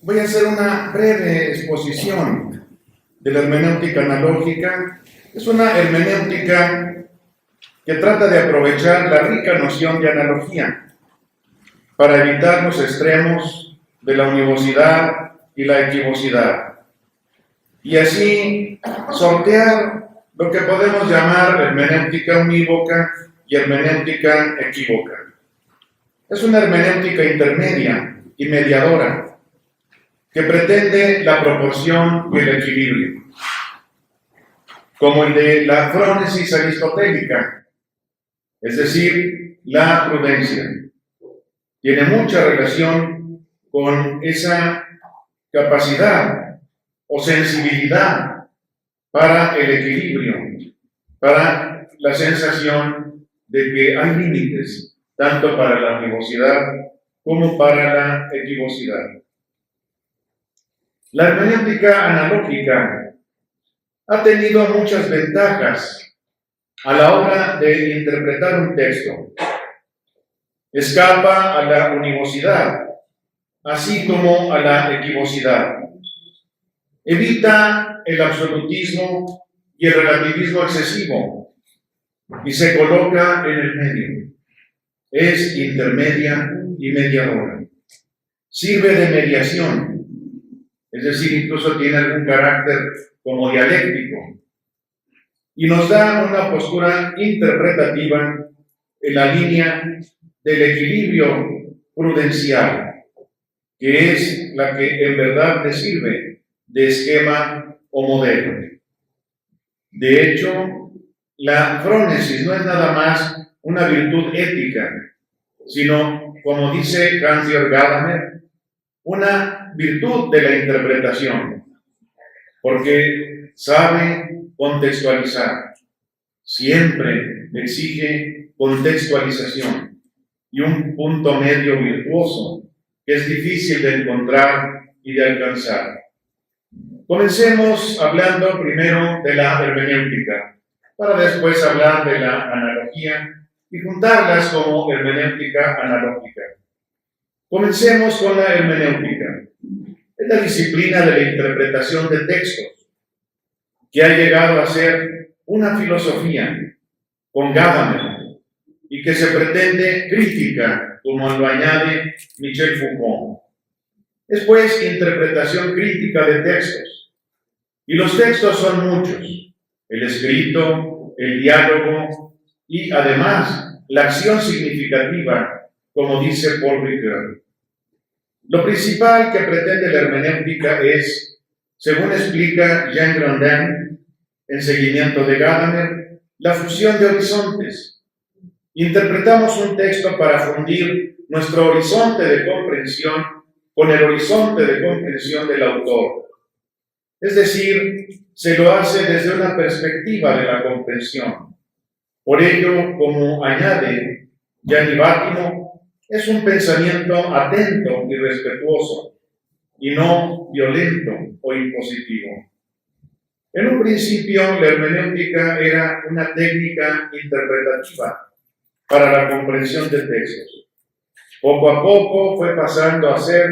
Voy a hacer una breve exposición de la hermenéutica analógica. Es una hermenéutica que trata de aprovechar la rica noción de analogía para evitar los extremos de la univocidad y la equivocidad, y así sortear lo que podemos llamar hermenéutica unívoca y hermenéutica equívoca. Es una hermenéutica intermedia y mediadora que pretende la proporción y el equilibrio, como el de la frónesis aristotélica, es decir, la prudencia. Tiene mucha relación con esa capacidad o sensibilidad para el equilibrio, para la sensación de que hay límites, tanto para la univocidad como para la equivocidad. La hermenéutica analógica ha tenido muchas ventajas a la hora de interpretar un texto. Escapa a la univocidad, así como a la equivocidad. Evita el absolutismo y el relativismo excesivo y se coloca en el medio. Es intermedia y mediadora. Sirve de mediación, es decir, incluso tiene algún carácter como dialéctico, y nos da una postura interpretativa en la línea del equilibrio prudencial, que es la que en verdad le sirve de esquema o modelo. De hecho, la frónesis no es nada más una virtud ética, sino, como dice Hans-Georg Gadamer, una virtud de la interpretación, porque sabe contextualizar, siempre exige contextualización y un punto medio virtuoso que es difícil de encontrar y de alcanzar. Comencemos hablando primero de la hermenéutica, para después hablar de la analogía y juntarlas como hermenéutica analógica. Comencemos con la hermenéutica. Es la disciplina de la interpretación de textos, que ha llegado a ser una filosofía con Gadamer y que se pretende crítica, como lo añade Michel Foucault. Es pues interpretación crítica de textos. Y los textos son muchos: el escrito, el diálogo y además la acción significativa, como dice Paul Ricoeur. Lo principal que pretende la hermenéutica es, según explica Jean Grondin, en seguimiento de Gadamer, la fusión de horizontes. Interpretamos un texto para fundir nuestro horizonte de comprensión con el horizonte de comprensión del autor. Es decir, se lo hace desde una perspectiva de la comprensión. Por ello, como añade Gianni Vattimo, es un pensamiento atento y respetuoso, y no violento o impositivo. En un principio, la hermenéutica era una técnica interpretativa para la comprensión de textos. Poco a poco fue pasando a ser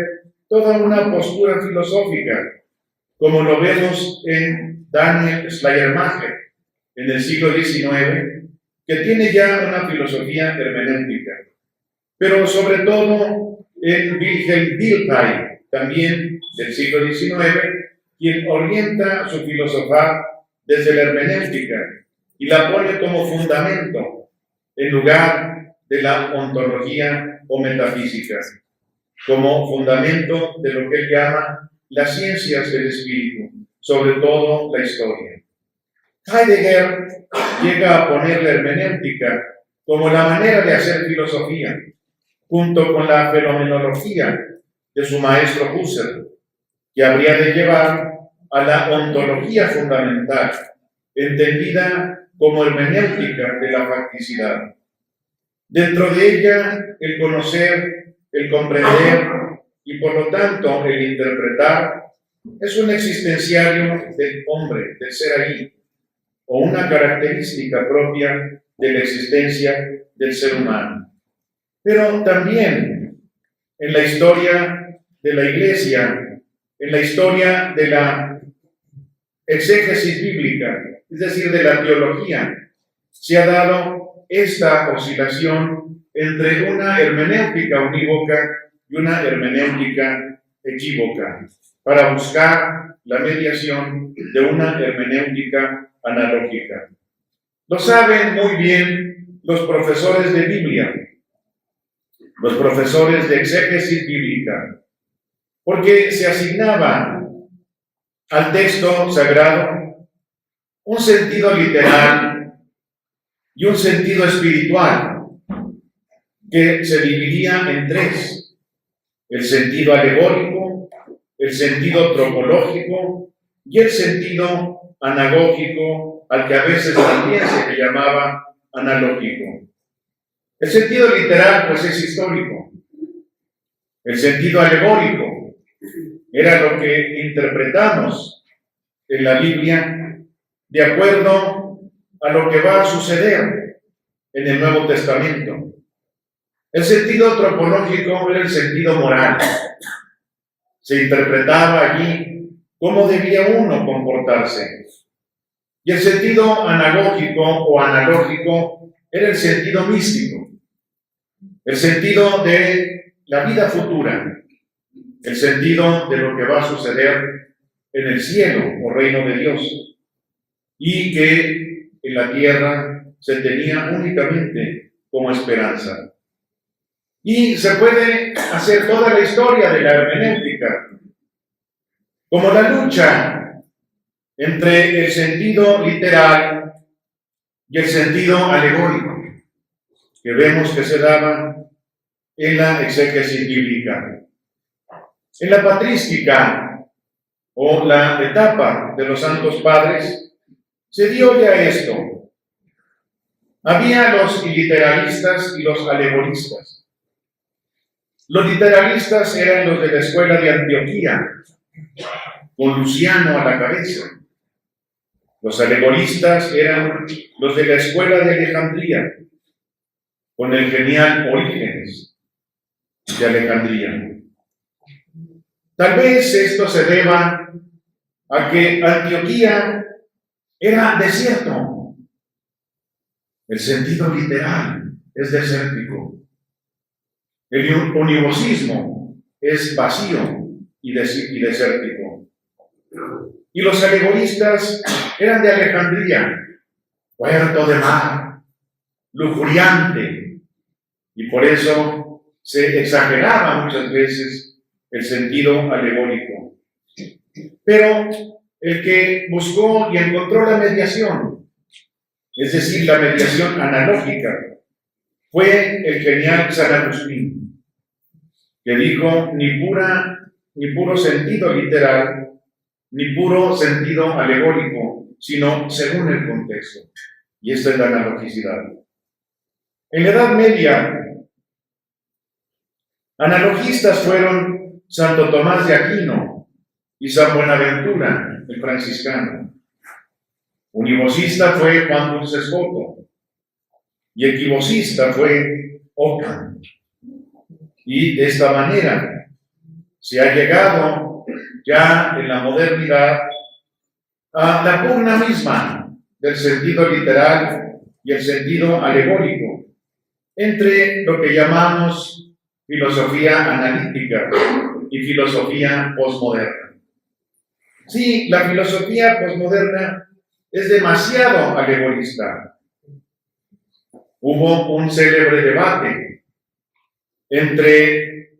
toda una postura filosófica, como lo vemos en Daniel Schleiermacher en el siglo XIX, que tiene ya una filosofía hermenéutica, pero sobre todo en Wilhelm Dilthey, también del siglo XIX, quien orienta su filosofía desde la hermenéutica y la pone como fundamento en lugar de la ontología o metafísica, como fundamento de lo que él llama las ciencias del espíritu, sobre todo la historia. Heidegger llega a poner la hermenéutica como la manera de hacer filosofía, junto con la fenomenología de su maestro Husserl, que habría de llevar a la ontología fundamental, entendida como hermenéutica de la facticidad. Dentro de ella, el conocer, el comprender y por lo tanto el interpretar es un existenciario del hombre, del ser ahí, o una característica propia de la existencia del ser humano. Pero también en la historia de la Iglesia en la historia de la exégesis bíblica, es decir, de la teología, se ha dado esta oscilación entre una hermenéutica unívoca y una hermenéutica equívoca, para buscar la mediación de una hermenéutica analógica. Lo saben muy bien los profesores de Biblia, los profesores de exégesis bíblica, porque se asignaba al texto sagrado un sentido literal y un sentido espiritual que se dividía en tres: el sentido alegórico, el sentido tropológico y el sentido anagógico, al que a veces también se le llamaba analógico. El sentido literal, pues, es histórico. El sentido alegórico era lo que interpretamos en la Biblia de acuerdo a lo que va a suceder en el Nuevo Testamento. El sentido tropológico era el sentido moral. Se interpretaba allí cómo debía uno comportarse. Y el sentido anagógico o analógico era el sentido místico, el sentido de la vida futura, el sentido de lo que va a suceder en el cielo o reino de Dios, y que en la tierra se tenía únicamente como esperanza. Y se puede hacer toda la historia de la hermenéutica como la lucha entre el sentido literal y el sentido alegórico que vemos que se daba en la exégesis bíblica. En la patrística o la etapa de los santos padres se dio ya esto. Había los literalistas y los alegoristas. Los literalistas eran los de la escuela de Antioquía, con Luciano a la cabeza. Los alegoristas eran los de la escuela de Alejandría, con el genial Orígenes de Alejandría. Tal vez esto se deba a que Antioquía era desierto. El sentido literal es desértico. El univosismo es vacío y desértico. Y los alegoristas eran de Alejandría, puerto de mar, lujuriante, y por eso se exageraba muchas veces el sentido alegórico. Pero el que buscó y encontró la mediación, es decir, la mediación analógica, fue el genial San Agustín, que dijo: ni puro sentido literal, ni puro sentido alegórico, sino según el contexto. Y esta es la analogicidad. En la Edad Media, analogistas fueron Santo Tomás de Aquino y San Buenaventura, el franciscano. Univocista fue Juan Dulce Escoto y equivocista fue Ockham. Y de esta manera se ha llegado ya en la modernidad a la pugna misma del sentido literal y el sentido alegórico entre lo que llamamos filosofía analítica y filosofía posmoderna. Sí, la filosofía posmoderna es demasiado alegorista. Hubo un célebre debate entre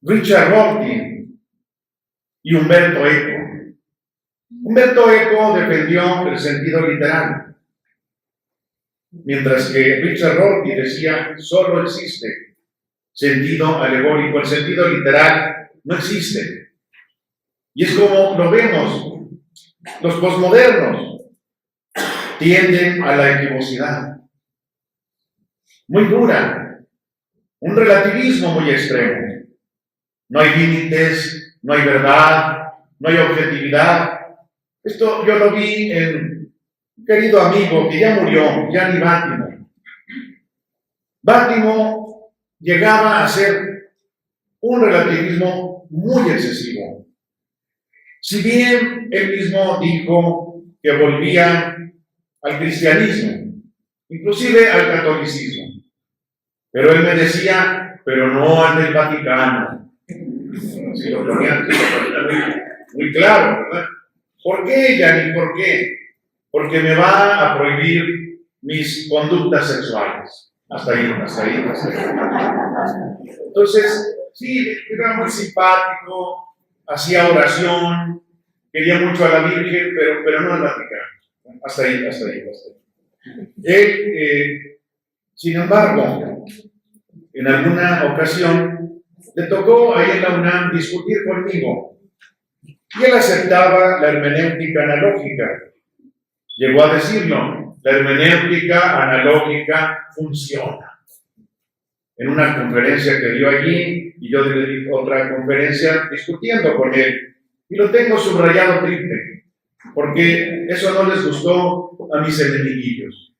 Richard Rorty y Umberto Eco. Humberto Eco defendió el sentido literal, mientras que Richard Rorty decía: solo existe sentido alegórico, el sentido literal no existe. Y es como lo vemos. Los posmodernos tienden a la equivocidad muy dura, un relativismo muy extremo. No hay límites, no hay verdad, no hay objetividad. Esto yo lo vi en un querido amigo que ya murió, Gianni Vattimo. Vattimo llegaba a ser un relativismo muy excesivo. Si bien él mismo dijo que volvía al cristianismo, inclusive al catolicismo, pero él me decía, pero no al del Vaticano. Si lo ponía muy claro, ¿verdad? ¿Por qué, Yanni? ¿Por qué? Porque me va a prohibir mis conductas sexuales. Hasta ahí. Entonces, sí, era muy simpático, hacía oración, quería mucho a la Virgen, pero no al Vaticano. Hasta ahí. Él, sin embargo, en alguna ocasión, le tocó ahí en la UNAM discutir conmigo. Y él aceptaba la hermenéutica analógica. Llegó a decirlo, la hermenéutica analógica funciona. En una conferencia que dio allí, y yo le di otra conferencia discutiendo con él. Y lo tengo subrayado triple, porque eso no les gustó a mis enemiguillos.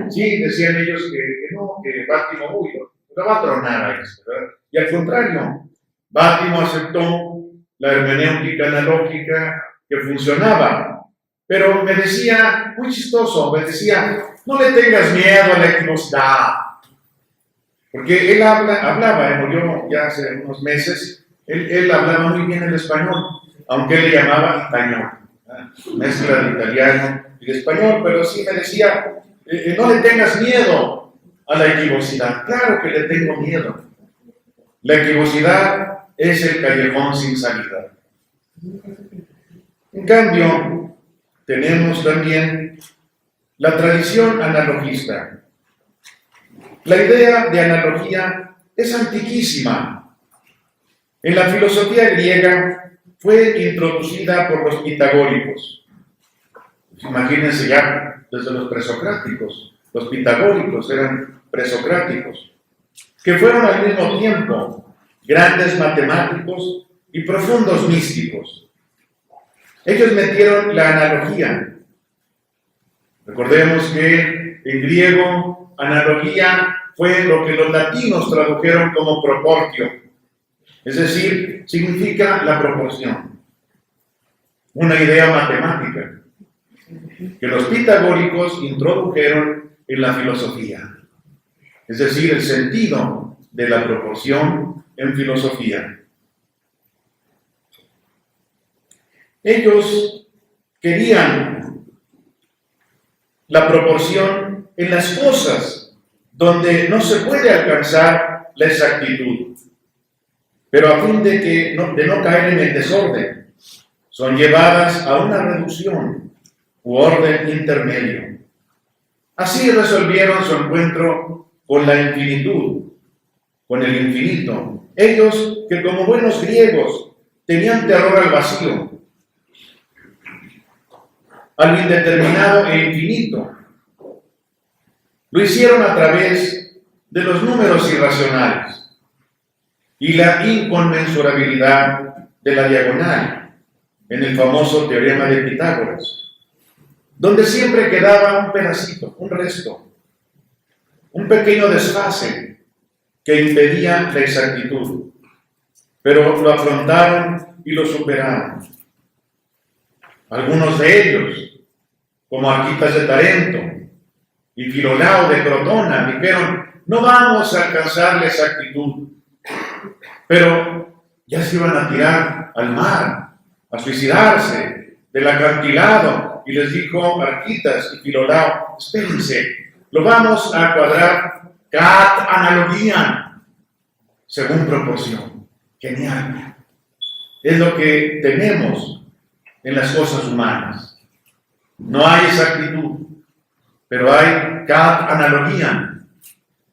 Sí, decían ellos que no, que Bátimo, lo va a tronar a esto, ¿verdad? Y al contrario, Bátimo aceptó la hermenéutica analógica que funcionaba, pero me decía, muy chistoso, me decía, no le tengas miedo a la equinosidad, porque él hablaba, murió ya hace unos meses, él hablaba muy bien el español, aunque él le llamaba español, mezcla de italiano y de español, pero sí me decía, no le tengas miedo a la equivocidad. Claro que le tengo miedo. La equivocidad es el callejón sin salida. En cambio, tenemos también la tradición analogista. La idea de analogía es antiquísima. En la filosofía griega fue introducida por los pitagóricos. Imagínense ya desde los presocráticos. Los pitagóricos eran presocráticos, que fueron al mismo tiempo grandes matemáticos y profundos místicos. Ellos metieron la analogía. Recordemos que en griego, analogía fue lo que los latinos tradujeron como proportio. Es decir, significa la proporción. Una idea matemática que los pitagóricos introdujeron en la filosofía. Es decir, el sentido de la proporción en filosofía. Ellos querían la proporción en las cosas donde no se puede alcanzar la exactitud, pero a fin de no caer en el desorden, son llevadas a una reducción u orden intermedio. Así resolvieron su encuentro con la infinitud, con el infinito. Ellos, que como buenos griegos tenían terror al vacío, al indeterminado e infinito, lo hicieron a través de los números irracionales y la inconmensurabilidad de la diagonal, en el famoso teorema de Pitágoras, donde siempre quedaba un pedacito, un resto, un pequeño desfase que impedía la exactitud, pero lo afrontaron y lo superaron. Algunos de ellos, como Arquitas de Tarento y Filolao de Crotona, dijeron, no vamos a alcanzar la exactitud, pero ya se iban a tirar al mar, a suicidarse del acantilado, y les dijo Arquitas y Filolao, espérense, lo vamos a cuadrar cat analogía, según proporción. Genial. Es lo que tenemos en las cosas humanas. No hay exactitud, pero hay cat analogía,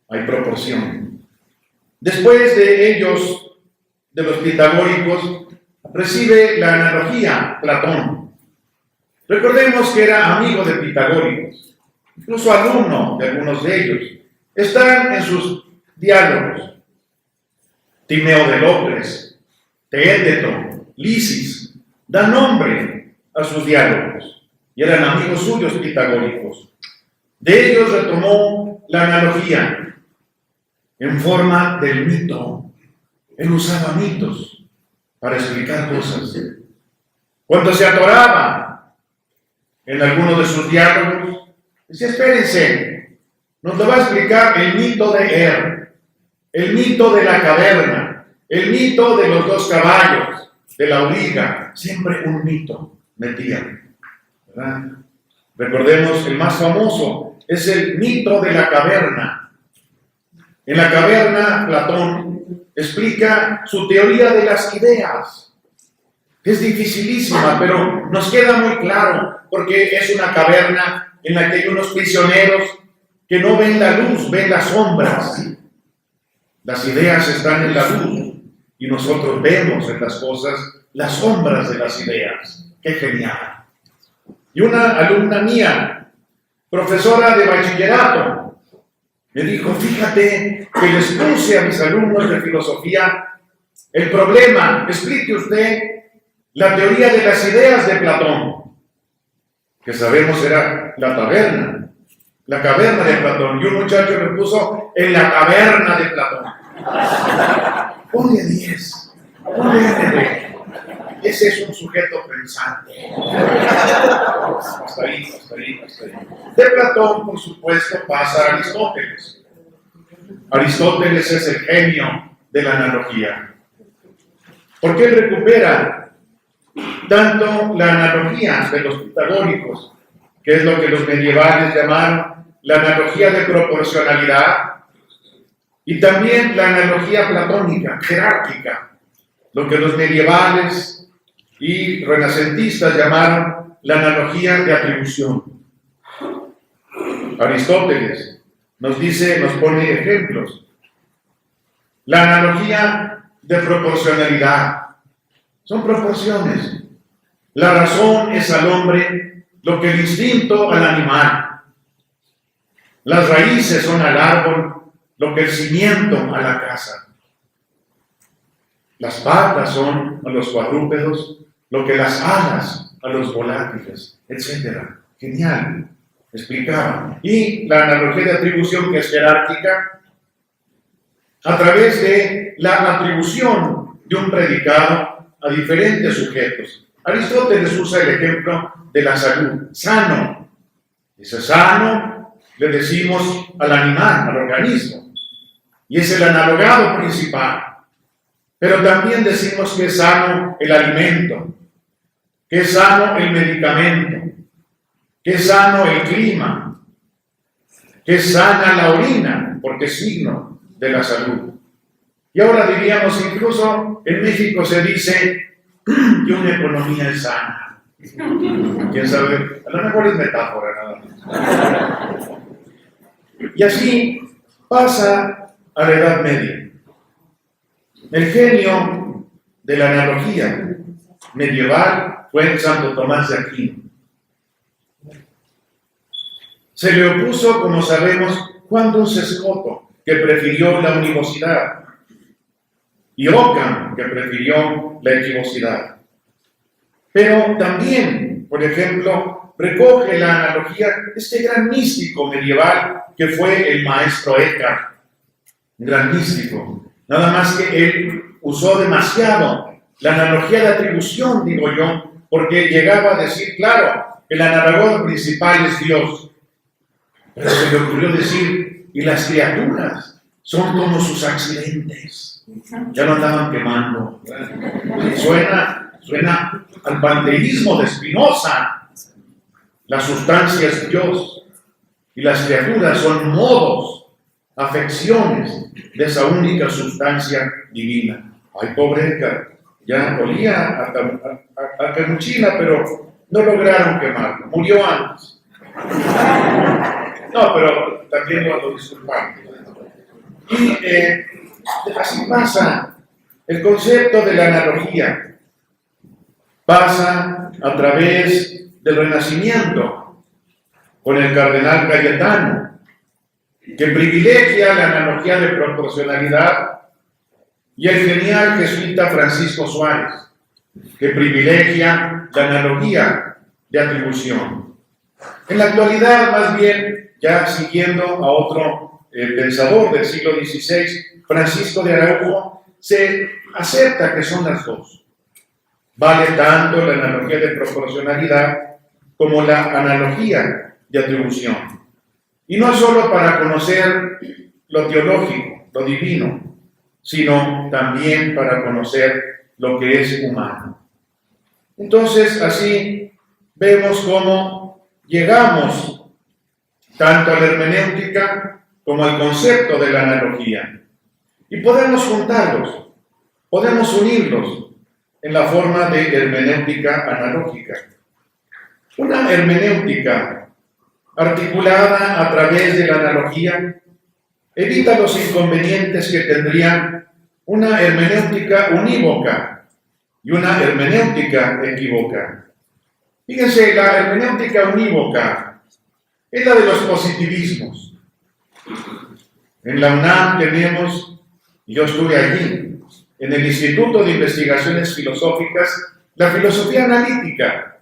hay proporción. Después de ellos, de los pitagóricos, recibe la analogía Platón. Recordemos que era amigo de pitagóricos, incluso alumno de algunos de ellos. Están en sus diálogos. Timeo de Locres, Teéteto, Lisis, dan nombre a sus diálogos y eran amigos suyos pitagóricos. De ellos retomó la analogía en forma del mito. Él usaba mitos para explicar cosas. Cuando se atoraba en alguno de sus diálogos, decía, espérense, nos lo va a explicar el mito de Er, el mito de la caverna, el mito de los dos caballos, de la auriga, siempre un mito metía, ¿verdad? Recordemos, el más famoso es el mito de la caverna. En la caverna, Platón explica su teoría de las ideas, que es dificilísima, pero nos queda muy claro, porque es una caverna en la que hay unos prisioneros que no ven la luz, ven las sombras. Las ideas están en la luz y nosotros vemos en las cosas las sombras de las ideas. ¡Qué genial! Y una alumna mía, profesora de bachillerato, me dijo, fíjate que les puse a mis alumnos de filosofía el problema, explique usted la teoría de las ideas de Platón, que sabemos era la caverna de Platón, y un muchacho le puso en la caverna de Platón. Ponle 10, ponle ND. Ese es un sujeto pensante. Hasta ahí. De Platón, por supuesto, pasa a Aristóteles. Aristóteles es el genio de la analogía. Porque él recupera tanto la analogía de los pitagóricos, que es lo que los medievales llamaron la analogía de proporcionalidad, y también la analogía platónica, jerárquica, lo que los medievales y renacentistas llamaron la analogía de atribución. Aristóteles nos pone ejemplos. La analogía de proporcionalidad. Son proporciones. La razón es al hombre lo que el instinto al animal. Las raíces son al árbol lo que el cimiento a la casa. Las patas son a los cuadrúpedos lo que las alas a los volátiles, etc. Genial, explicaba. Y la analogía de atribución, que es jerárquica, a través de la atribución de un predicado a diferentes sujetos. Aristóteles usa el ejemplo de la salud, sano. Ese sano le decimos al animal, al organismo, y es el analogado principal. Pero también decimos que es sano el alimento, que es sano el medicamento, que es sano el clima, que es sana la orina, porque es signo de la salud. Y ahora diríamos, incluso en México se dice que una economía es sana. ¿Quién sabe? A lo mejor es metáfora nada más. Y así pasa a la Edad Media. El genio de la analogía medieval fue Santo Tomás de Aquino. Se le opuso, como sabemos, Juan Duns Scoto, que prefirió la univocidad, y Ockham, que prefirió la equivocidad. Pero también, por ejemplo, recoge la analogía este gran místico medieval que fue el maestro Eckhart, un gran místico. Nada más que él usó demasiado la analogía de atribución, digo yo, porque llegaba a decir, claro, el analogado principal es Dios. Pero se le ocurrió decir, y las criaturas son como sus accidentes. Ya lo andaban quemando. Suena al panteísmo de Spinoza. La sustancia es Dios, y las criaturas son modos, afecciones de esa única sustancia divina. Ay, pobre Edgar, ya olía a camuchila, pero no lograron quemarlo, murió antes. No, pero también lo disculparon. Y así pasa. El concepto de la analogía pasa a través del Renacimiento, con el cardenal Cayetano, que privilegia la analogía de proporcionalidad, y el genial jesuita Francisco Suárez, que privilegia la analogía de atribución. En la actualidad, más bien, ya siguiendo a otro pensador del siglo XVI, Francisco de Araujo, se acepta que son las dos. Vale tanto la analogía de proporcionalidad como la analogía de atribución. Y no solo para conocer lo teológico, lo divino, sino también para conocer lo que es humano. Entonces, así vemos cómo llegamos tanto a la hermenéutica como al concepto de la analogía. Y podemos juntarlos, podemos unirlos en la forma de hermenéutica analógica. Una hermenéutica articulada a través de la analogía evita los inconvenientes que tendría una hermenéutica unívoca y una hermenéutica equívoca. Fíjense, la hermenéutica unívoca es la de los positivismos. En la UNAM tenemos, yo estuve allí, en el Instituto de Investigaciones Filosóficas, la filosofía analítica,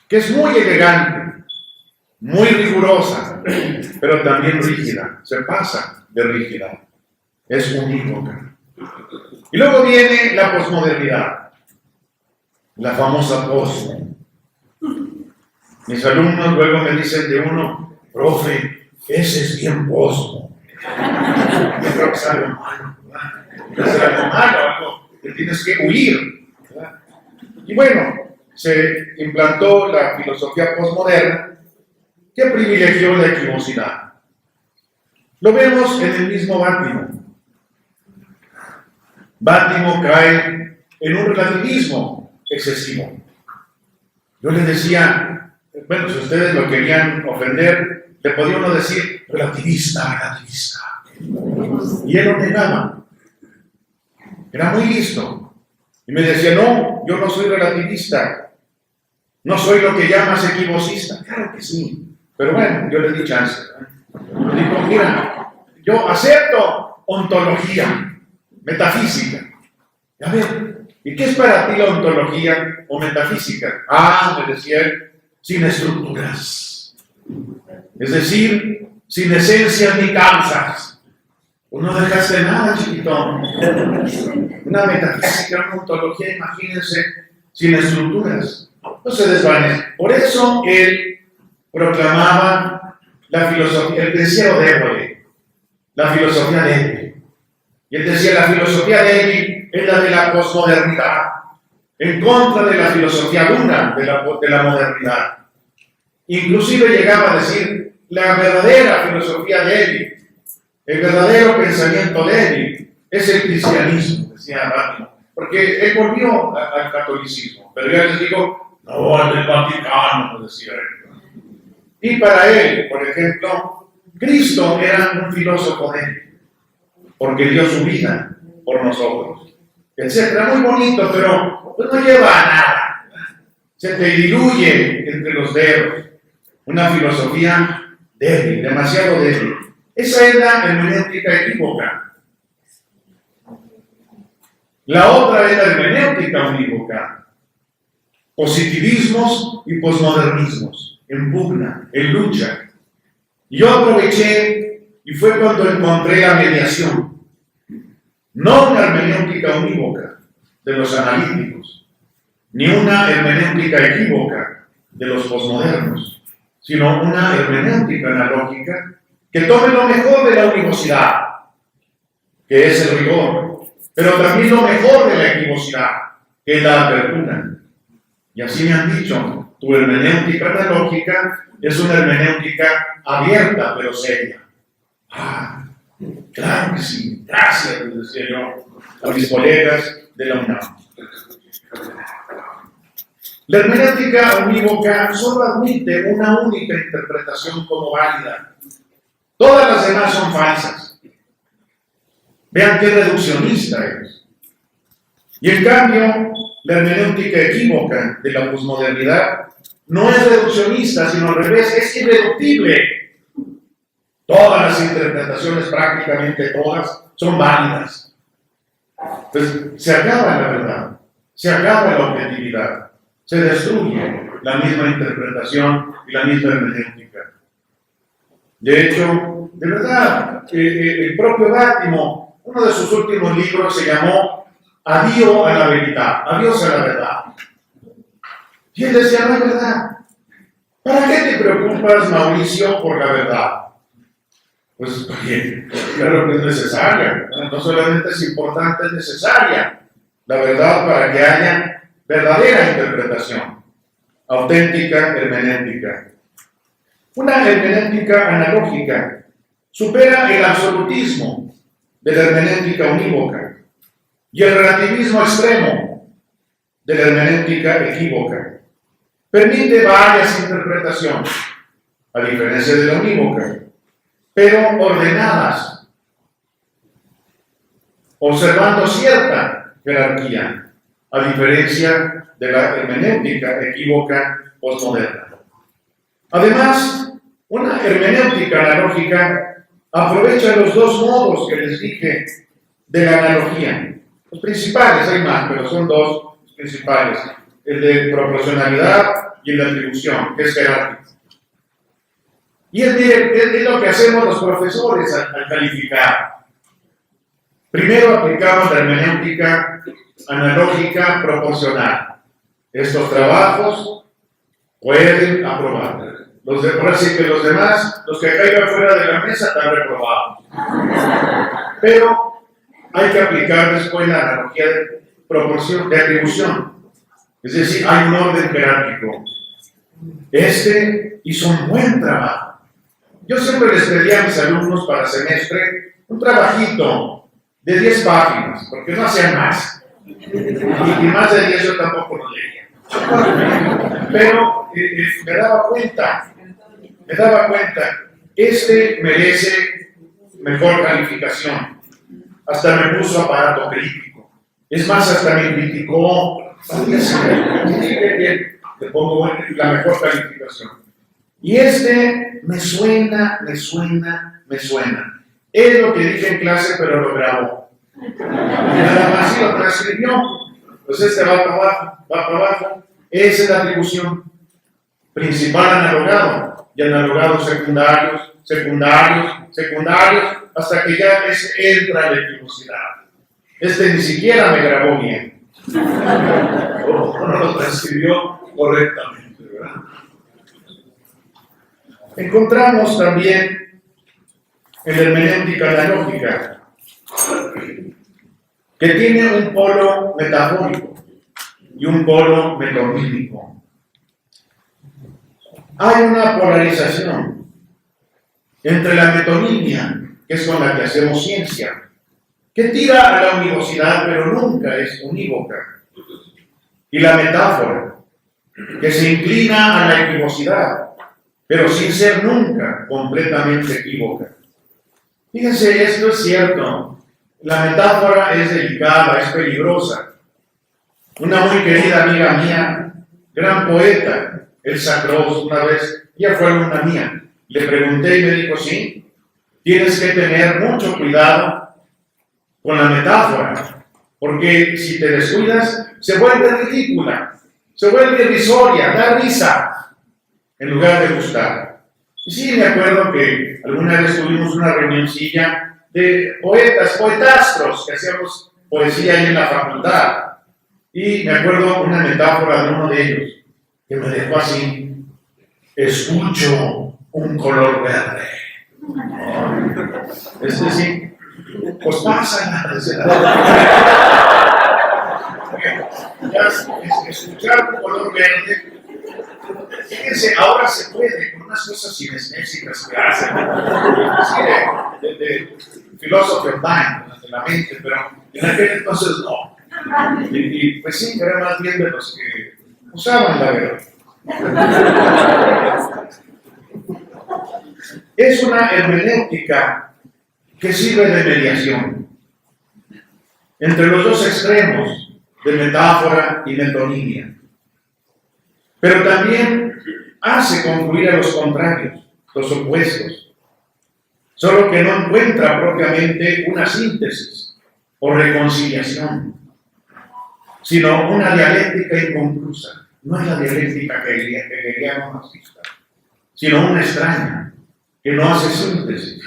que es muy elegante, muy rigurosa, pero también rígida, se pasa de rígida, es unívoca. Y luego viene la posmodernidad, la famosa posmo. Mis alumnos luego me dicen de uno, profe, ese es bien posmo. Yo creo que es algo malo, ¿verdad? Es algo malo, algo que tienes que huir, ¿verdad? Y bueno, se implantó la filosofía posmoderna que privilegió la equivocidad. Lo vemos en el mismo Bátimo. Bátimo cae en un relativismo excesivo. Yo les decía, bueno, si ustedes lo querían ofender, le podía uno decir relativista. Y él lo negaba. Era muy listo. Y me decía, no, yo no soy relativista. No soy lo que llamas equivocista. Claro que sí. Pero bueno, yo le di chance. Le digo, mira, yo acepto ontología, metafísica. A ver, ¿y qué es para ti la ontología o metafísica? Ah, me decía él, sin estructuras. Es decir, sin esencias ni causas. Pues no dejaste nada, chiquito. Una metafísica, una ontología, imagínense, sin estructuras. No se desvanece. Por eso él proclamaba la filosofía, el pensiero débil, la filosofía débil. Y él decía, la filosofía débil es la de la posmodernidad, en contra de la filosofía dura de la modernidad. Inclusive llegaba a decir, la verdadera filosofía débil, el verdadero pensamiento débil, es el cristianismo, decía Bátimo, porque él volvió al catolicismo, pero ya les digo, no, el del Vaticano, decía él. Y para él, por ejemplo, Cristo era un filósofo débil, porque dio su vida por nosotros, etc. Muy bonito, pero pues no lleva a nada. Se te diluye entre los dedos. Una filosofía débil, demasiado débil. Esa es la hermenéutica equívoca. La otra es la hermenéutica unívoca. Positivismos y posmodernismos en pugna, en lucha. Yo aproveché y fue cuando encontré la mediación. No una hermenéutica unívoca de los analíticos, ni una hermenéutica equívoca de los posmodernos, sino una hermenéutica analógica que tome lo mejor de la univocidad, que es el rigor, pero también lo mejor de la equivocidad, que es la apertura. Y así me han dicho, tu hermenéutica analógica es una hermenéutica abierta pero seria. Ah, claro que sí, gracias, les decía yo a mis colegas de la UNAM. La hermenéutica unívoca solo admite una única interpretación como válida. Todas las demás son falsas. Vean qué reduccionista es. Y en cambio, la hermenéutica equívoca de la posmodernidad no es reduccionista, sino al revés, es irreductible. Todas las interpretaciones, prácticamente todas, son válidas. Pues se acaba la verdad, se acaba la objetividad, se destruye la misma interpretación y la misma hermenéutica. De hecho, de verdad, el propio Bátimo, uno de sus últimos libros se llamó adiós a la verdad, adiós a la verdad. Y él decía, no es verdad. ¿Para qué te preocupas, Mauricio, por la verdad? Pues, oye, claro que es necesaria. No solamente es importante, es necesaria la verdad para que haya verdadera interpretación, auténtica hermenéutica. Una hermenéutica analógica supera el absolutismo de la hermenéutica unívoca y el relativismo extremo de la hermenéutica equívoca. Permite varias interpretaciones, a diferencia de la unívoca, pero ordenadas, observando cierta jerarquía, a diferencia de la hermenéutica equívoca postmoderna. Además, una hermenéutica analógica aprovecha los dos modos que les dije de la analogía. Los principales, hay más, pero son dos principales: el de proporcionalidad y el de atribución, que es jerárquico. Y es lo que hacemos los profesores al calificar. Primero aplicamos la hermenéutica analógica proporcional. Estos trabajos pueden aprobar. Ahora sí que los demás, los que caigan fuera de la mesa, están reprobados. Pero hay que aplicar después la analogía de atribución. Es decir, hay un orden jerárquico. Este hizo un buen trabajo. Yo siempre les pedía a mis alumnos para semestre un trabajito de 10 páginas, porque no hacían más. Y más de 10 yo tampoco lo leía. Pero me daba cuenta, este merece mejor calificación. Hasta me puso aparato crítico. Es más, hasta me criticó. Le pongo la mejor calificación. Y este me suena. Es lo que dije en clase, pero lo grabó. Nada más y lo transcribió. Pues este va para abajo. Esa es la atribución. Principal analogado. Y analogados secundarios, hasta que ya entra la equivocidad. Este ni siquiera me grabó bien. No lo transcribió correctamente, ¿verdad? Encontramos también en la hermenéutica analógica que tiene un polo metafórico y un polo metonímico. Hay una polarización entre la metonimia, que es con la que hacemos ciencia, que tira a la univocidad, pero nunca es unívoca, y la metáfora, que se inclina a la equivocidad, pero sin ser nunca completamente equívoca. Fíjense, esto es cierto. La metáfora es delicada, es peligrosa. Una muy querida amiga mía, gran poeta, Elsa Cross, una vez, ella fue alumna mía, le pregunté y me dijo, sí, tienes que tener mucho cuidado con la metáfora, porque si te descuidas, se vuelve ridícula, se vuelve irrisoria, da risa, en lugar de gustar. Y sí, me acuerdo que alguna vez tuvimos una reunioncilla de poetastros, que hacíamos poesía ahí en la facultad. Y me acuerdo una metáfora de uno de ellos, que me dejó así: escucho un color verde. Es decir, pues pasa. Escuchar un color verde. Fíjense, ahora se puede, con unas cosas sinestésicas que hacen, de Philosophy of Mind, de la mente, pero en aquel entonces no. Y pues sí, era más bien de los que usaban la verdad. Es una hermenéutica que sirve de mediación entre los dos extremos de metáfora y metonimia, pero también hace confluir a los contrarios, los opuestos, solo que no encuentra propiamente una síntesis o reconciliación, sino una dialéctica inconclusa. No es la dialéctica que queríamos marxista, sino una extraña, que no hace síntesis,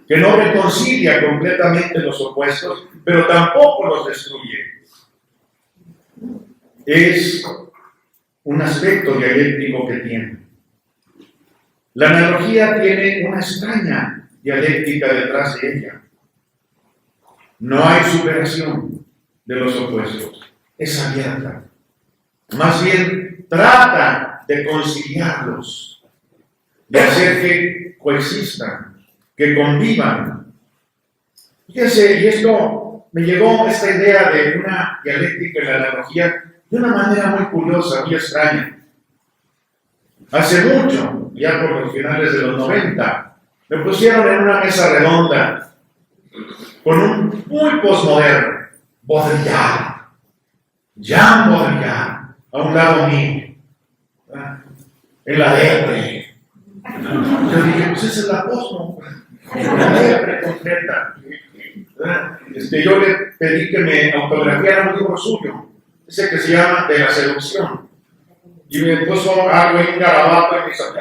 que no reconcilia completamente los opuestos, pero tampoco los destruye. es un aspecto dialéctico que tiene. La analogía tiene una extraña dialéctica detrás de ella. No hay superación de los opuestos, es abierta. Más bien trata de conciliarlos, de hacer que coexistan, que convivan. Fíjense, y esto me llegó esta idea de una dialéctica en la analogía de una manera muy curiosa, muy extraña. Hace mucho, ya por los finales de los 90, me pusieron en una mesa redonda con un muy postmoderno, Baudrillard, Jean Baudrillard, a un lado mío, en la depre. Yo dije, pues esa es la posmo, la depre completa. Yo le pedí que me autografiara un libro suyo, ese que se llama De la seducción. Y me puso algo en garabato y me hizo,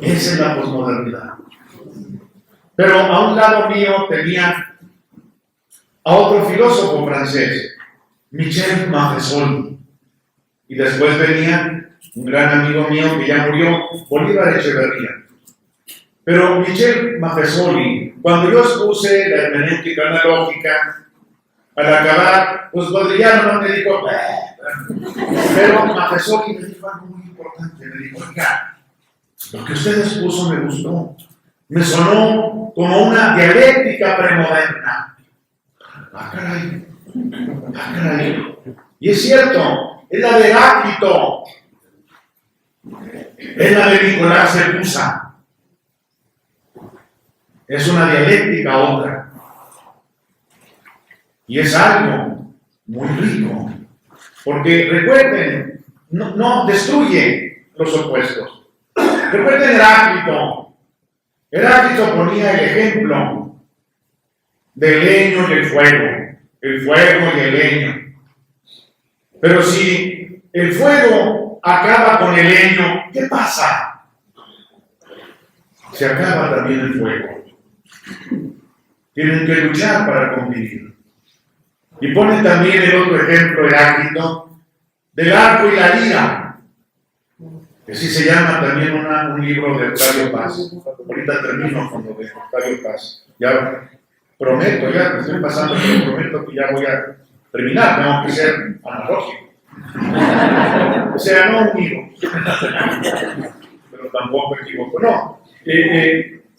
esa es la posmodernidad. Pero a un lado mío tenía a otro filósofo francés, Michel Maffesoli. Y después venía un gran amigo mío que ya murió, Bolívar Echeverría. Pero Michel Maffesoli, cuando yo expuse la hermenéutica analógica, al acabar, pues Baudrillard no me dijo, pero Maffesoli me dijo algo muy importante, me dijo, oiga, lo que usted expuso me gustó, me sonó como una dialéctica premoderna. Ah, caray. Y es cierto, es la de Heráclito, es la de Nicolás de Cusa. Es una dialéctica otra. Y es algo muy rico. Porque recuerden, no destruye los opuestos. Recuerden Heráclito. Heráclito ponía el ejemplo del leño y el fuego y el leño. Pero si el fuego acaba con el leño, ¿qué pasa? Se acaba también el fuego. Tienen que luchar para convivir. Y pone también el otro ejemplo Heráclito del arco y la lira, que así se llama también un libro de Octavio Paz. Ahorita termino con lo de Octavio Paz. Ya prometo, ya me estoy pasando, pero prometo que ya voy a terminar, tengo que ser analógico. O sea, no un libro, pero tampoco equivoco, no.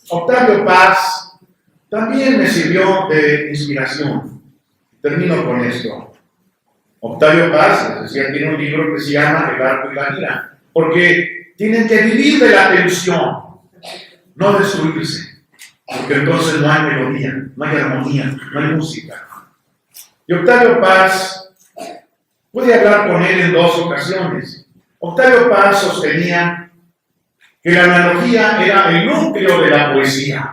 Octavio Paz también me sirvió de inspiración. Termino con esto. Octavio Paz, les decía, tiene un libro que se llama El arco y la lira, porque tienen que vivir de la tensión, no destruirse, porque entonces no hay melodía, no hay armonía, no hay música. Y Octavio Paz, pude hablar con él en 2 ocasiones. Octavio Paz sostenía que la analogía era el núcleo de la poesía.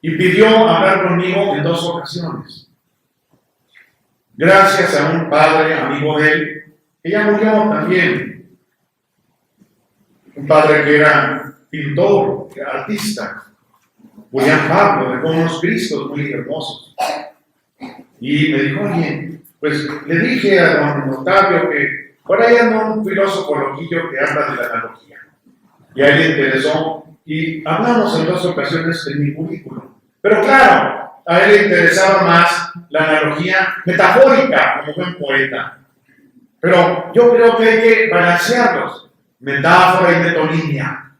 Y pidió hablar conmigo en 2 ocasiones. Gracias a un padre, amigo de él, que ya murió también. Un padre que era pintor, que era artista. Julián Pablo, dejó unos cristos muy hermosos. Y me dijo, oye, pues le dije a don Octavio que por ahí anda un filósofo loquillo que habla de la analogía. Y a él le interesó. Y hablamos en 2 ocasiones en mi currículum. Pero claro, a él le interesaba más la analogía metafórica como buen poeta. Pero yo creo que hay que balancearlos, metáfora y metonimia.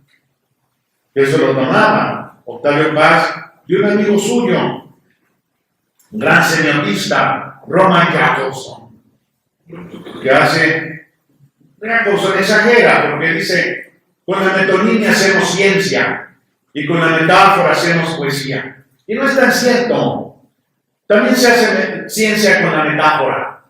Eso lo tomaba Octavio Paz y un amigo suyo, un gran semiotista, Roman Jacobson, que hace, Jacobson exagera porque dice, con la metonimia hacemos ciencia y con la metáfora hacemos poesía. Y no es tan cierto. También se hace ciencia con la metáfora.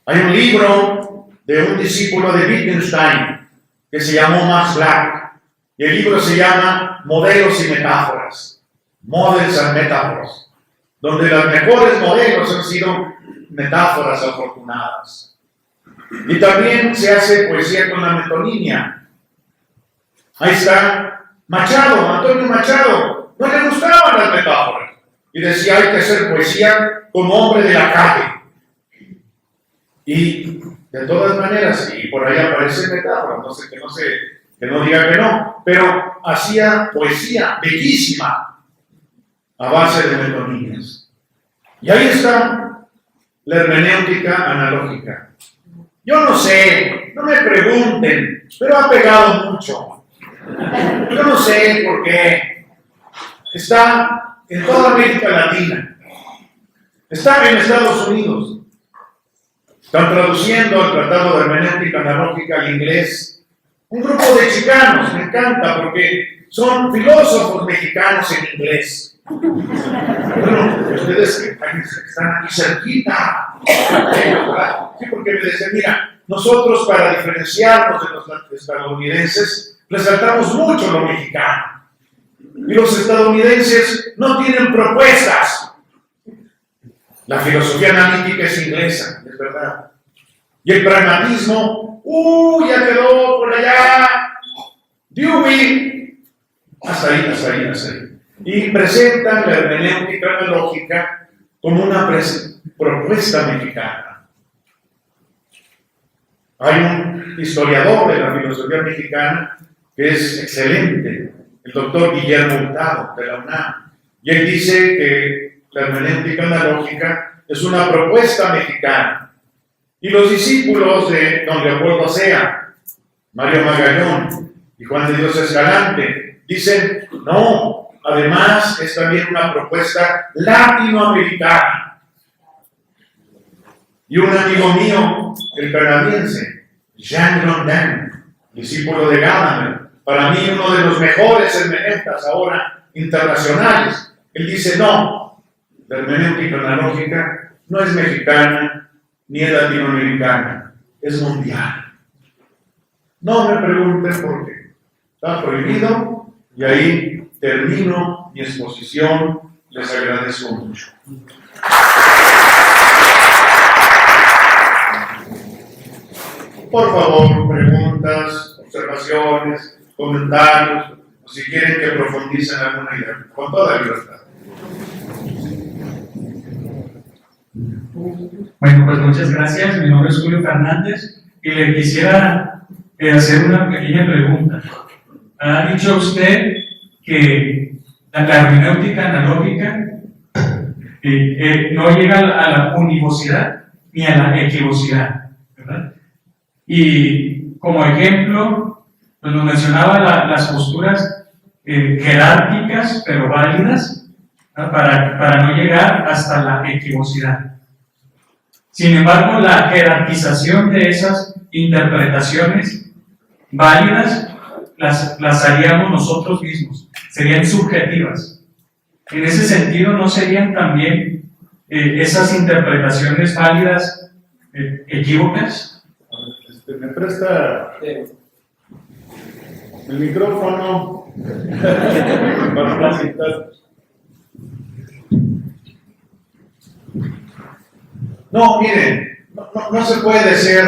Hay un libro de un discípulo de Wittgenstein que se llamó Max Black. Y el libro se llama Modelos y Metáforas. Models and Metaphors. Donde los mejores modelos han sido metáforas afortunadas. Y también se hace poesía con la metonimia. Ahí está Machado, Antonio Machado. No le gustaban las metáforas. y decía hay que hacer poesía como hombre de la calle. Y de todas maneras, y por ahí aparece metáfora, que no diga que no, pero hacía poesía bellísima a base de metonías. Y ahí está la hermenéutica analógica. Yo no sé, no me pregunten, pero ha pegado mucho. Yo no sé por qué. Está en toda América Latina. Está en Estados Unidos. Están traduciendo el Tratado de Hermenéutica Analógica al inglés. Un grupo de chicanos, me encanta, porque son filósofos mexicanos en inglés. Bueno, ustedes que están aquí cerquita. Sí, porque me dicen, mira, nosotros para diferenciarnos de los estadounidenses, resaltamos mucho lo mexicano. Y los estadounidenses no tienen propuestas. La filosofía analítica es inglesa, es verdad. Y el pragmatismo, ya quedó por allá. Dewey, hasta ahí. Y presentan la hermenéutica analógica como una propuesta mexicana. Hay un historiador de la filosofía mexicana que es excelente, el doctor Guillermo Hurtado, de la UNAM. Y él dice que la hermenéutica analógica es una propuesta mexicana. Y los discípulos de don Leopoldo Sea, Mario Magallón y Juan de Dios Escalante dicen, no, además es también una propuesta latinoamericana. Y un amigo mío, el canadiense, Jean Grondin, discípulo de Gadamer, para mí uno de los mejores hermeneutas ahora internacionales, él dice, no, la hermenéutica analógica no es mexicana ni es latinoamericana, es mundial. No me pregunten por qué. Está prohibido y ahí termino mi exposición. Les agradezco mucho. Por favor, preguntas, observaciones, comentarios, o si quieren que profundicen alguna idea, con toda libertad. Bueno, pues muchas gracias. Mi nombre es Julio Fernández y le quisiera hacer una pequeña pregunta. Ha dicho usted que la hermenéutica analógica no llega a la univocidad ni a la equivocidad, ¿verdad? Y como ejemplo, pues nos mencionaba las posturas jerárquicas pero válidas, ¿no? para no llegar hasta la equivocidad. Sin embargo, la jerarquización de esas interpretaciones válidas las haríamos nosotros mismos, serían subjetivas. En ese sentido, ¿no serían también esas interpretaciones válidas equívocas? ¿Me presta el micrófono para facilitar? No, miren, no se puede ser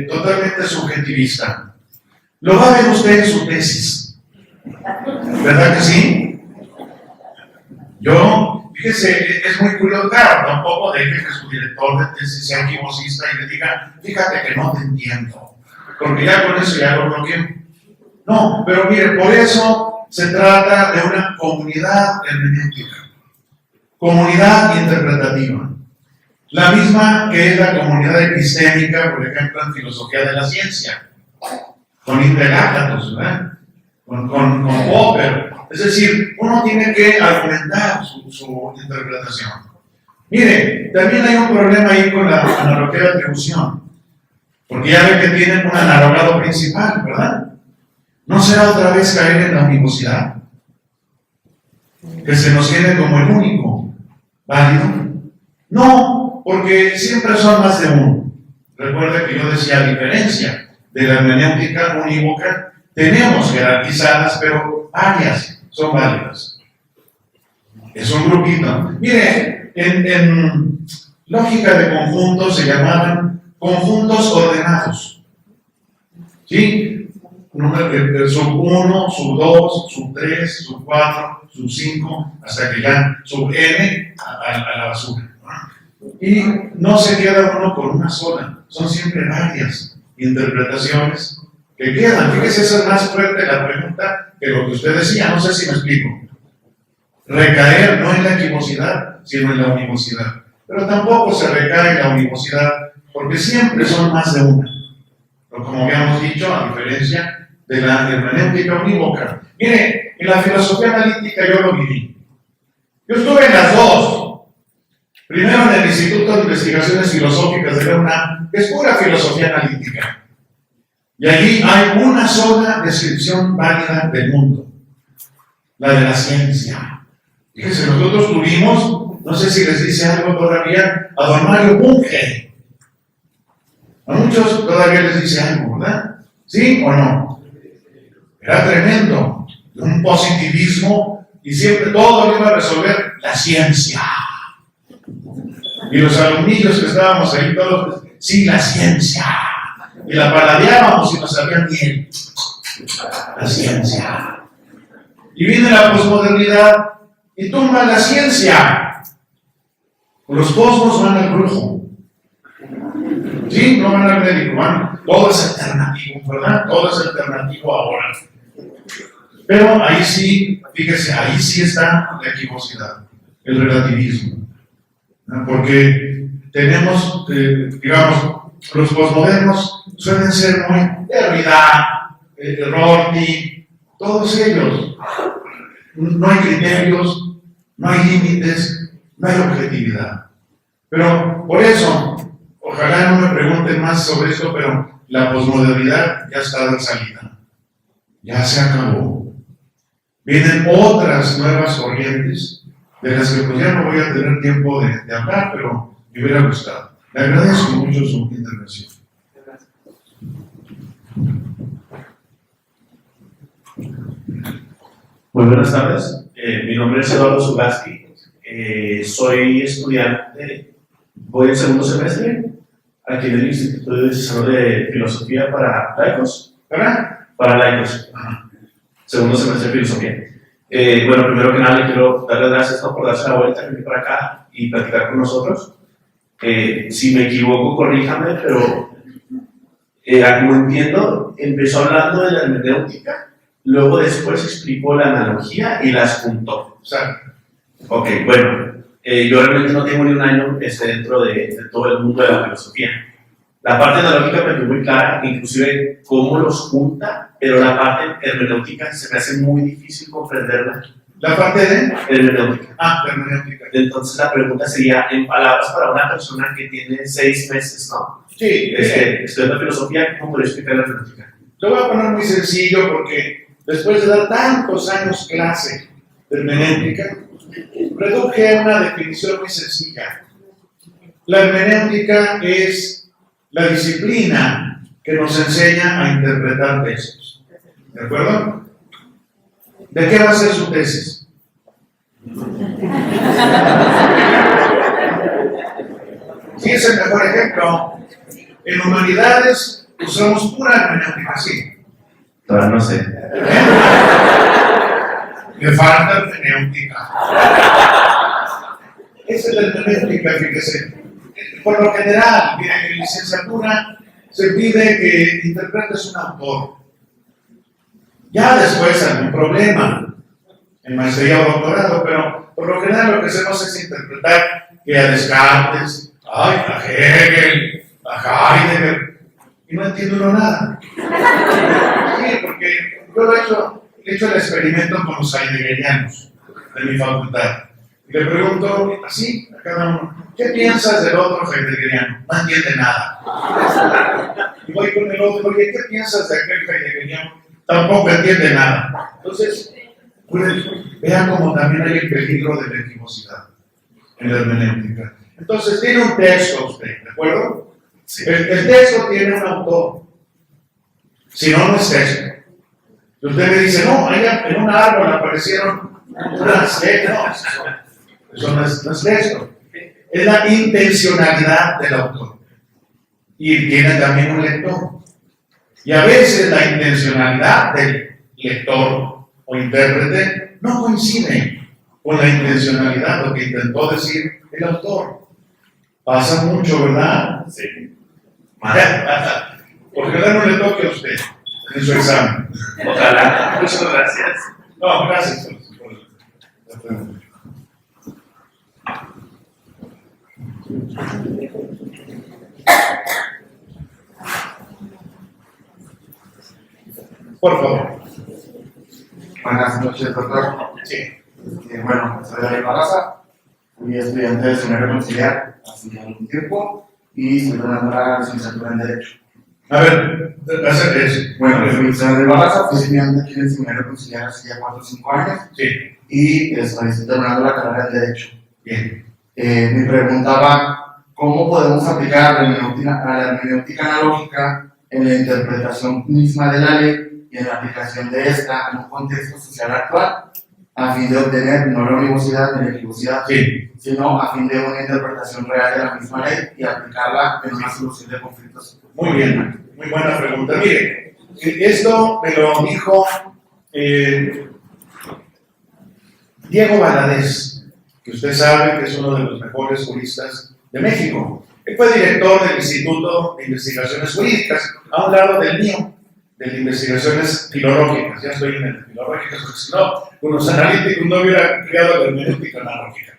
totalmente subjetivista. Lo va a ver usted en su tesis. ¿Verdad que sí? Fíjese, es muy curioso, claro, tampoco deje que su director de tesis sea equivocista y le diga, fíjate que no te entiendo, porque ya con eso ya lo bloqueo. No, pero mire, por eso se trata de una comunidad hermenéutica, comunidad interpretativa. La misma que es la comunidad epistémica, por ejemplo, en filosofía de la ciencia, con Integácratos, ¿verdad? Con Popper. Es decir, uno tiene que argumentar su interpretación. Mire, también hay un problema ahí con la analogía de atribución, porque ya ve que tienen un analogado principal, ¿verdad? ¿No será otra vez caer en la univocidad? Que se nos quede como el único válido. No, porque siempre son más de uno. Recuerde que yo decía, a diferencia de la hermenéutica unívoca, tenemos jerarquizadas, pero varias son válidas. Es un grupito. Mire, en lógica de conjuntos se llamaban conjuntos ordenados. ¿Sí? sub 1, sub 2, sub 3, sub 4, sub 5, hasta que ya sub n a la basura. Y no se queda uno con una sola, son siempre varias interpretaciones que quedan. Fíjese, esa es más fuerte la pregunta que lo que usted decía, no sé si me explico. Recaer no en la equivocidad, sino en la univocidad. Pero tampoco se recae en la univocidad, porque siempre son más de una. Pero como habíamos dicho, a diferencia de la hermenéutica unívoca. Mire, en la filosofía analítica yo lo viví. Yo estuve en las dos. Primero en el Instituto de Investigaciones Filosóficas de la UNAM, que es pura filosofía analítica. Y allí hay una sola descripción válida del mundo, la de la ciencia. Fíjense, nosotros tuvimos, no sé si les dice algo todavía, a don Mario Bunge. A muchos todavía les dice algo, ¿verdad? ¿Sí o no? Era tremendo, un positivismo, y siempre todo lo iba a resolver la ciencia. Y los alumnillos que estábamos ahí todos, sí, la ciencia. Y la paladeábamos y nos sabían bien. La ciencia. Y viene la posmodernidad y tumba la ciencia. Los posmos van al brujo. Sí, no van al médico, van. Todo es alternativo, ¿verdad? Todo es alternativo ahora. Pero ahí sí, fíjese, ahí sí está la equivocidad, el relativismo. Porque tenemos, digamos, los posmodernos suelen ser muy Derrida, Rorty, todos ellos. No hay criterios, no hay límites, no hay objetividad. Pero por eso, ojalá no me pregunten más sobre esto, pero la posmodernidad ya está de salida. Ya se acabó. Vienen otras nuevas corrientes de las que pues ya no voy a tener tiempo de hablar, pero me hubiera gustado. Le agradezco mucho su intervención. Muy buenas tardes. Mi nombre es Eduardo Zugaski. Soy estudiante, voy en segundo semestre aquí en el Instituto de Desarrollo de Filosofía para laicos. Para laicos. Segundo semestre de filosofía. Bueno, primero que nada, le quiero dar las gracias por darse la vuelta, venir para acá y platicar con nosotros. Si me equivoco, corríjame, pero como entiendo, empezó hablando de la hermenéutica, luego después explicó la analogía y las juntó. Ok, bueno, yo realmente no tengo ni un año dentro de todo el mundo de la filosofía. La parte analógica me quedó muy clara, inclusive cómo los junta, pero la parte hermenéutica se me hace muy difícil comprenderla. ¿La parte de? Hermenéutica. Hermenéutica. Entonces la pregunta sería, en palabras para una persona que tiene 6 meses, ¿no? Sí. Estudiando filosofía, ¿cómo podría explicar la hermenéutica? Lo voy a poner muy sencillo porque después de dar tantos años clase de hermenéutica, reduje a una definición muy sencilla. La hermenéutica es la disciplina que nos enseña a interpretar textos. ¿De acuerdo? ¿De qué va a ser su tesis? Sí, es el mejor ejemplo. En humanidades usamos pura hermenéutica, sí. Todavía no sé. Le falta hermenéutica. Esa es la hermenéutica, fíjese. Por lo general, mira, en licenciatura se pide que interpretes un autor. Ya después algún problema, en maestría o doctorado, pero por lo general lo que hacemos es interpretar que a Descartes, a Hegel, a Heidegger, y no entiendo uno nada. Sí, porque yo he hecho el experimento con los heideggerianos de mi facultad. Y le pregunto así a cada uno, ¿qué piensas del otro heideggeriano? No entiende nada. Y voy con el otro, oye, ¿qué piensas de aquel heideggeriano? Tampoco entiende nada. Entonces, pues, vean cómo también hay el peligro de la equivocidad en la hermenéutica. Entonces, tiene un texto usted, ¿de acuerdo? Sí. El texto tiene un autor. Si no, no es texto. Y usted me dice, no, allá en un árbol aparecieron unas letras. Eso no es texto. Es la intencionalidad del autor. Y tiene también un lector. Y a veces la intencionalidad del lector o intérprete no coincide con la intencionalidad, lo que intentó decir el autor. Pasa mucho, ¿verdad? Sí. Porque ahora no le toque a usted en su examen. Ojalá. Muchas gracias. No, gracias. Por favor. Buenas noches, doctor. Sí. Bueno, soy David Barraza, fui estudiante de seminario conciliar hace algún tiempo y estoy tomando la licenciatura en Derecho. A ver, hacer eso. Bueno, soy David Barraza, fui estudiante aquí en el seminario conciliar hace ya 4 o 5 años Sí. y estoy terminando la carrera en Derecho. Bien. Me preguntaba cómo podemos aplicar la hermenéutica analógica en la interpretación misma de la ley y en la aplicación de esta en un contexto social actual, a fin de obtener no la univocidad ni la equivocidad, Sí. sino a fin de una interpretación real de la misma ley y aplicarla en una solución de conflictos. Muy bien. Muy buena pregunta. Mire, esto me lo dijo Diego Valadez, que usted sabe que es uno de los mejores juristas de México. Él fue director del Instituto de Investigaciones Jurídicas, a un lado del mío, de investigaciones filológicas. Ya estoy en el filológicas, porque si no, con los analíticos no hubiera creado la hermenéutica analógica.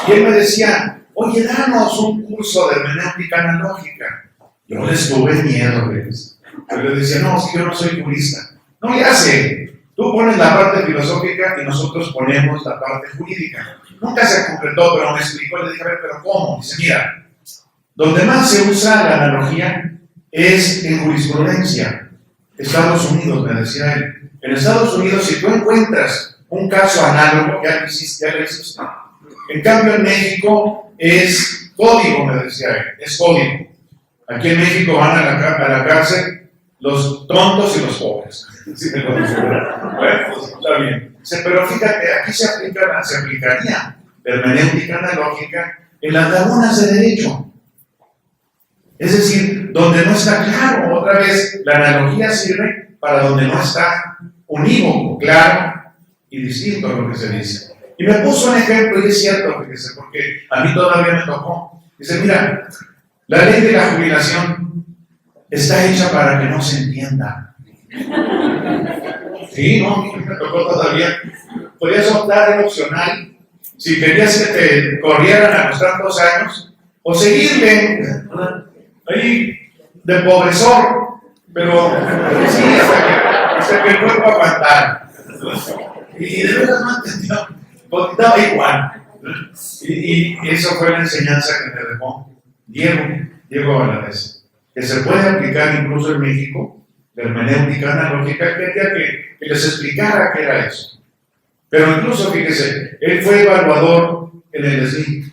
Y él me decía, oye, danos un curso de hermenéutica analógica. Yo les tuve miedo, ¿ves? Yo les decía, no, si yo no soy jurista. No le hace. Tú pones la parte filosófica y nosotros ponemos la parte jurídica. Nunca se concretó, pero me explicó. Le dije, a ver, ¿pero cómo? Dice, mira, donde más se usa la analogía es en jurisprudencia. Estados Unidos, me decía él. En Estados Unidos, si tú encuentras un caso análogo, ya lo hiciste. En cambio, en México es código, me decía él, es código. Aquí en México van a la cárcel los tontos y los pobres. Bueno, pues está bien. Pero fíjate, aquí se aplicaría la hermenéutica analógica en las lagunas de derecho. Es decir, donde no está claro, otra vez, la analogía sirve para donde no está unívoco, claro y distinto a lo que se dice. Y me puso un ejemplo, y es cierto, fíjese, porque a mí todavía me tocó. Dice, mira, la ley de la jubilación está hecha para que no se entienda. Sí, no, me tocó todavía. Podías optar en opcional si querías que te corrieran a los tantos años o seguirle ahí de pobresor, pero sí, hasta que el cuerpo aguantara. Y de verdad no entendía, daba igual. Y eso fue la enseñanza que me dejó Diego Valadez, que se puede aplicar incluso en México, la hermenéutica analógica. Quería que les explicara qué era eso. Pero incluso, fíjese, él fue evaluador en el SNI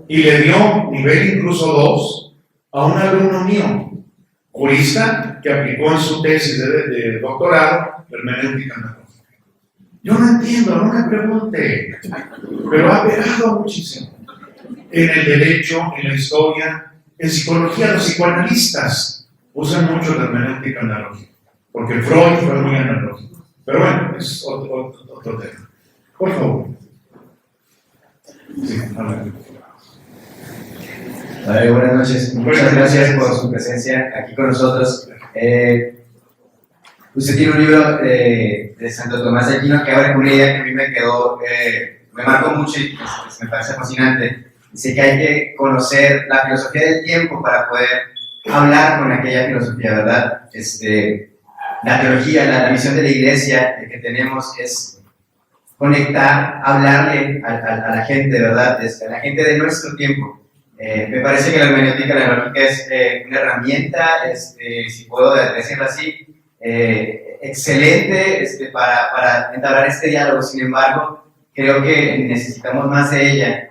y le dio nivel incluso 2 a un alumno mío, jurista, que aplicó en su tesis de doctorado hermenéutica analógica. Yo no entiendo, no me pregunte, pero ha pegado muchísimo. En el derecho, en la historia, en psicología, los psicoanalistas usan mucho la hermenéutica analógica, porque Freud fue muy analógico. Pero bueno, es otro tema. Por favor. Sí, a ver. Buenas noches, muchas gracias por su presencia aquí con nosotros. Usted tiene un libro de Santo Tomás de Aquino que abre con una idea que a mí me marcó mucho y pues, me parece fascinante. Dice que hay que conocer la filosofía del tiempo para poder hablar con aquella filosofía, ¿verdad? La teología, la visión de la iglesia que tenemos es conectar, hablarle a la gente, ¿verdad? A la gente de nuestro tiempo. Me parece que la hermenéutica analógica es una herramienta, si puedo decirlo así, excelente para entablar este diálogo. Sin embargo, creo que necesitamos más de ella.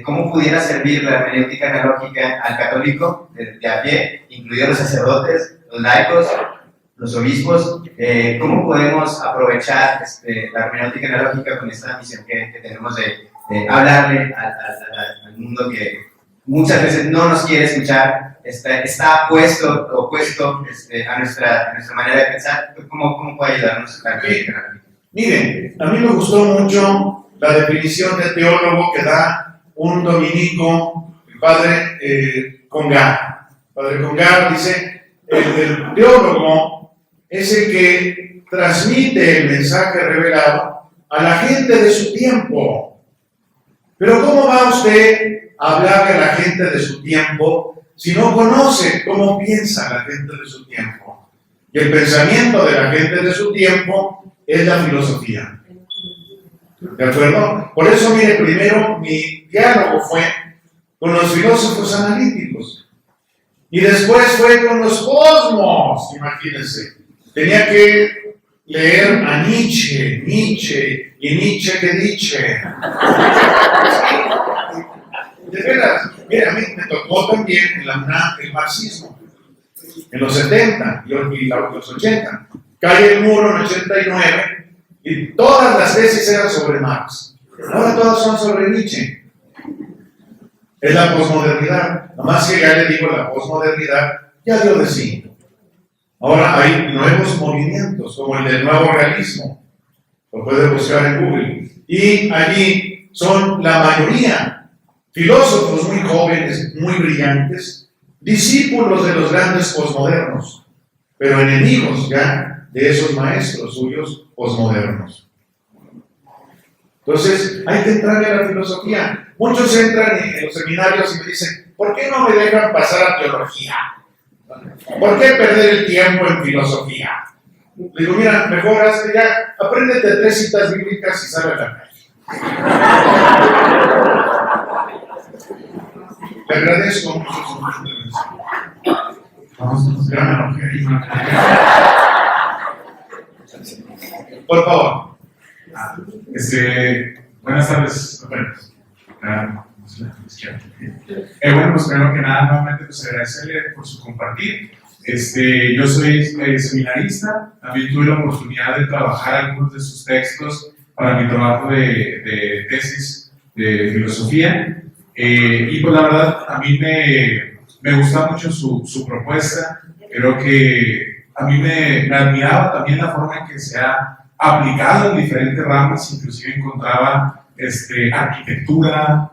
¿Cómo pudiera servir la hermenéutica analógica al católico de a pie, incluidos los sacerdotes, los laicos, los obispos? ¿Cómo podemos aprovechar la hermenéutica analógica con esta misión que tenemos de hablarle al mundo que muchas veces no nos quiere escuchar, está opuesto a nuestra manera de pensar. ¿Cómo puede ayudarnos a Miren, a mí me gustó mucho la definición de teólogo que da un dominico, el padre Congar. Padre Congar dice, el teólogo es el que transmite el mensaje revelado a la gente de su tiempo. Pero ¿cómo va usted a hablarle a la gente de su tiempo si no conoce cómo piensa la gente de su tiempo? Y el pensamiento de la gente de su tiempo es la filosofía. ¿De acuerdo? Por eso, mire, primero mi diálogo fue con los filósofos analíticos. Y después fue con los cosmos, imagínense. Tenía que leer a Nietzsche, y Nietzsche que dice. De veras, mira, a mí me tocó también en la UNAM el marxismo, en los 70 y los 80. Cae el muro en 89 y todas las tesis eran sobre Marx. Ahora todas son sobre Nietzsche. Es la posmodernidad. Nomás que ya le digo, la posmodernidad ya dio de sí. Ahora hay nuevos movimientos, como el del nuevo realismo. Lo puede buscar en Google. Y allí son la mayoría filósofos muy jóvenes, muy brillantes, discípulos de los grandes posmodernos, pero enemigos ya de esos maestros suyos posmodernos. Entonces, hay que entrarle a la filosofía. Muchos entran en los seminarios y me dicen, ¿por qué no me dejan pasar a teología? ¿Por qué perder el tiempo en filosofía? Le digo, mira, mejor hazte ya, apréndete 3 citas bíblicas y sale a la calle. Le agradezco mucho su intervención. Vamos, gran por favor. Buenas tardes. Bueno, pues primero que nada, nuevamente, pues agradecerle por su compartir. Yo soy seminarista, también tuve la oportunidad de trabajar algunos de sus textos para mi trabajo de tesis de filosofía. Y pues la verdad, a mí me gusta mucho su propuesta. Creo que a mí me admiraba también la forma en que se ha aplicado en diferentes ramas, inclusive encontraba arquitectura,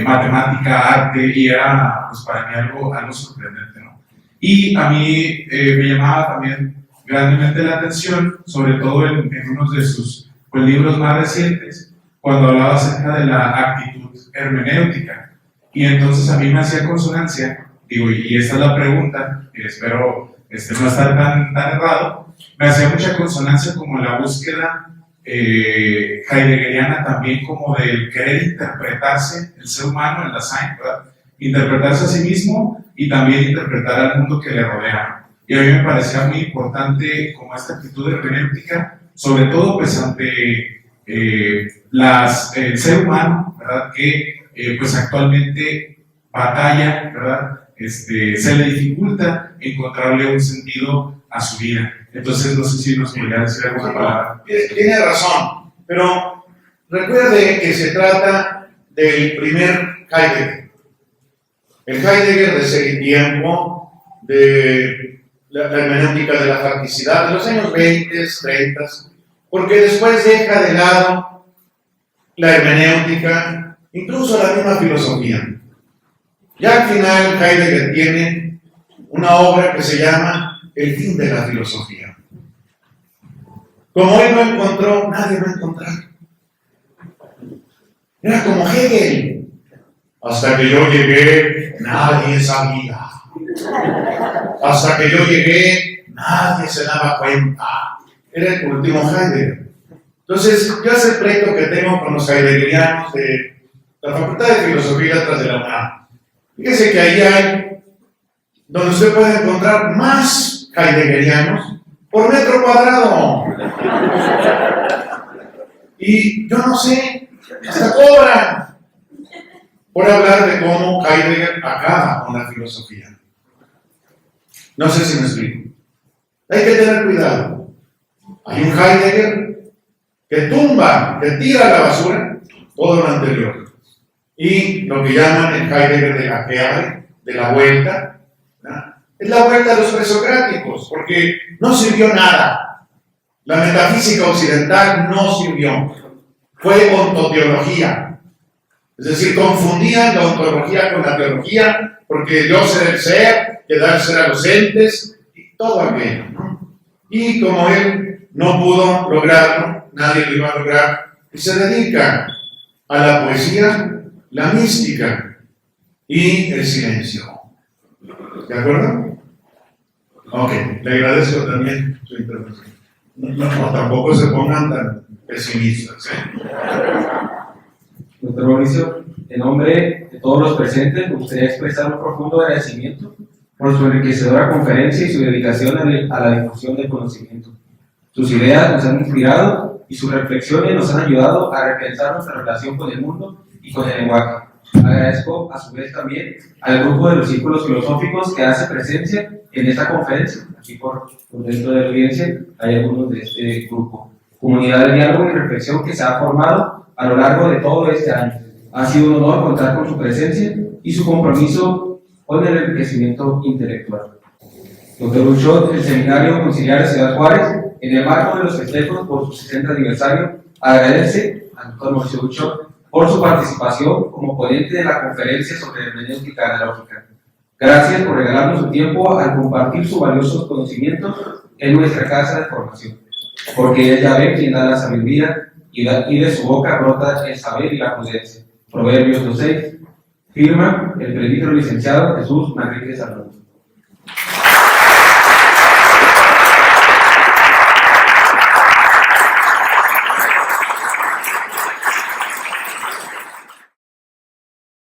matemática, arte, y era pues para mí algo sorprendente, ¿no? Y a mí me llamaba también grandemente la atención, sobre todo en uno de sus libros más recientes, cuando hablaba acerca de la actitud hermenéutica. Y entonces a mí me hacía consonancia, digo, y esta es la pregunta, y espero no estar tan errado, me hacía mucha consonancia como la búsqueda heideggeriana también, como del querer interpretarse el ser humano, el Dasein, ¿verdad? Interpretarse a sí mismo y también interpretar al mundo que le rodea. Y a mí me parecía muy importante como esta actitud hermenéutica, sobre todo pues ante el ser humano, ¿verdad? Que pues actualmente batalla, ¿verdad? Se le dificulta encontrarle un sentido a su vida. Entonces, no sé si nos podría decir alguna palabra. Tiene razón, pero recuerde que se trata del primer Heidegger. El Heidegger de ese tiempo, de la hermenéutica de la facticidad, de los años 20, 30, porque después deja de lado la hermenéutica, incluso la misma filosofía. Ya al final Heidegger tiene una obra que se llama El fin de la filosofía. Como él no encontró, nadie va a encontrar. Era como Hegel. Hasta que yo llegué, nadie sabía. Hasta que yo llegué, nadie se daba cuenta. Era el último Heidegger. Entonces, yo hace el pleito que tengo con los heideggerianos de la Facultad de Filosofía y Letras de la UNAM. Fíjese que ahí hay donde usted puede encontrar más heideggerianos por metro cuadrado. Y yo no sé, hasta cobran por hablar de cómo Heidegger acaba con la filosofía. No sé si me explico. Hay que tener cuidado. Hay un Heidegger que tumba, que tira a la basura todo lo anterior. Y lo que llaman el Heidegger de Akeare, de la vuelta, ¿no? Es la vuelta a los presocráticos, porque no sirvió nada. La metafísica occidental no sirvió. Fue ontoteología. Es decir, confundían la ontología con la teología, porque Dios era el ser, que da el ser a los entes, y todo aquello, ¿no? Y como él no pudo lograrlo, nadie lo iba a lograr, y se dedica a la poesía, la mística y el silencio. ¿De acuerdo? Ok, le agradezco también su intervención. No, tampoco se pongan tan pesimistas, ¿eh? Doctor Mauricio, en nombre de todos los presentes, me gustaría expresar un profundo agradecimiento por su enriquecedora conferencia y su dedicación a la difusión del conocimiento. Sus ideas nos han inspirado y sus reflexiones nos han ayudado a repensar nuestra relación con el mundo y con el lenguaje. Agradezco a su vez también al grupo de los círculos filosóficos que hace presencia en esta conferencia. Aquí por dentro de la audiencia hay algunos de este grupo. Comunidad de diálogo y reflexión que se ha formado a lo largo de todo este año. Ha sido un honor contar con su presencia y su compromiso con el enriquecimiento intelectual. Doctor Uchot, del Seminario Conciliar de Ciudad Juárez, en el marco de los festejos por su 60 aniversario, agradece al doctor Mauricio Uchot por su participación como ponente de la conferencia sobre hermenéutica analógica. Gracias por regalarnos su tiempo al compartir sus valiosos conocimientos en nuestra casa de formación, porque es Yahvé quien da la sabiduría y de su boca brota el saber y la prudencia. Proverbios 2:6. Firma el presbítero licenciado Jesús Manrique Salón.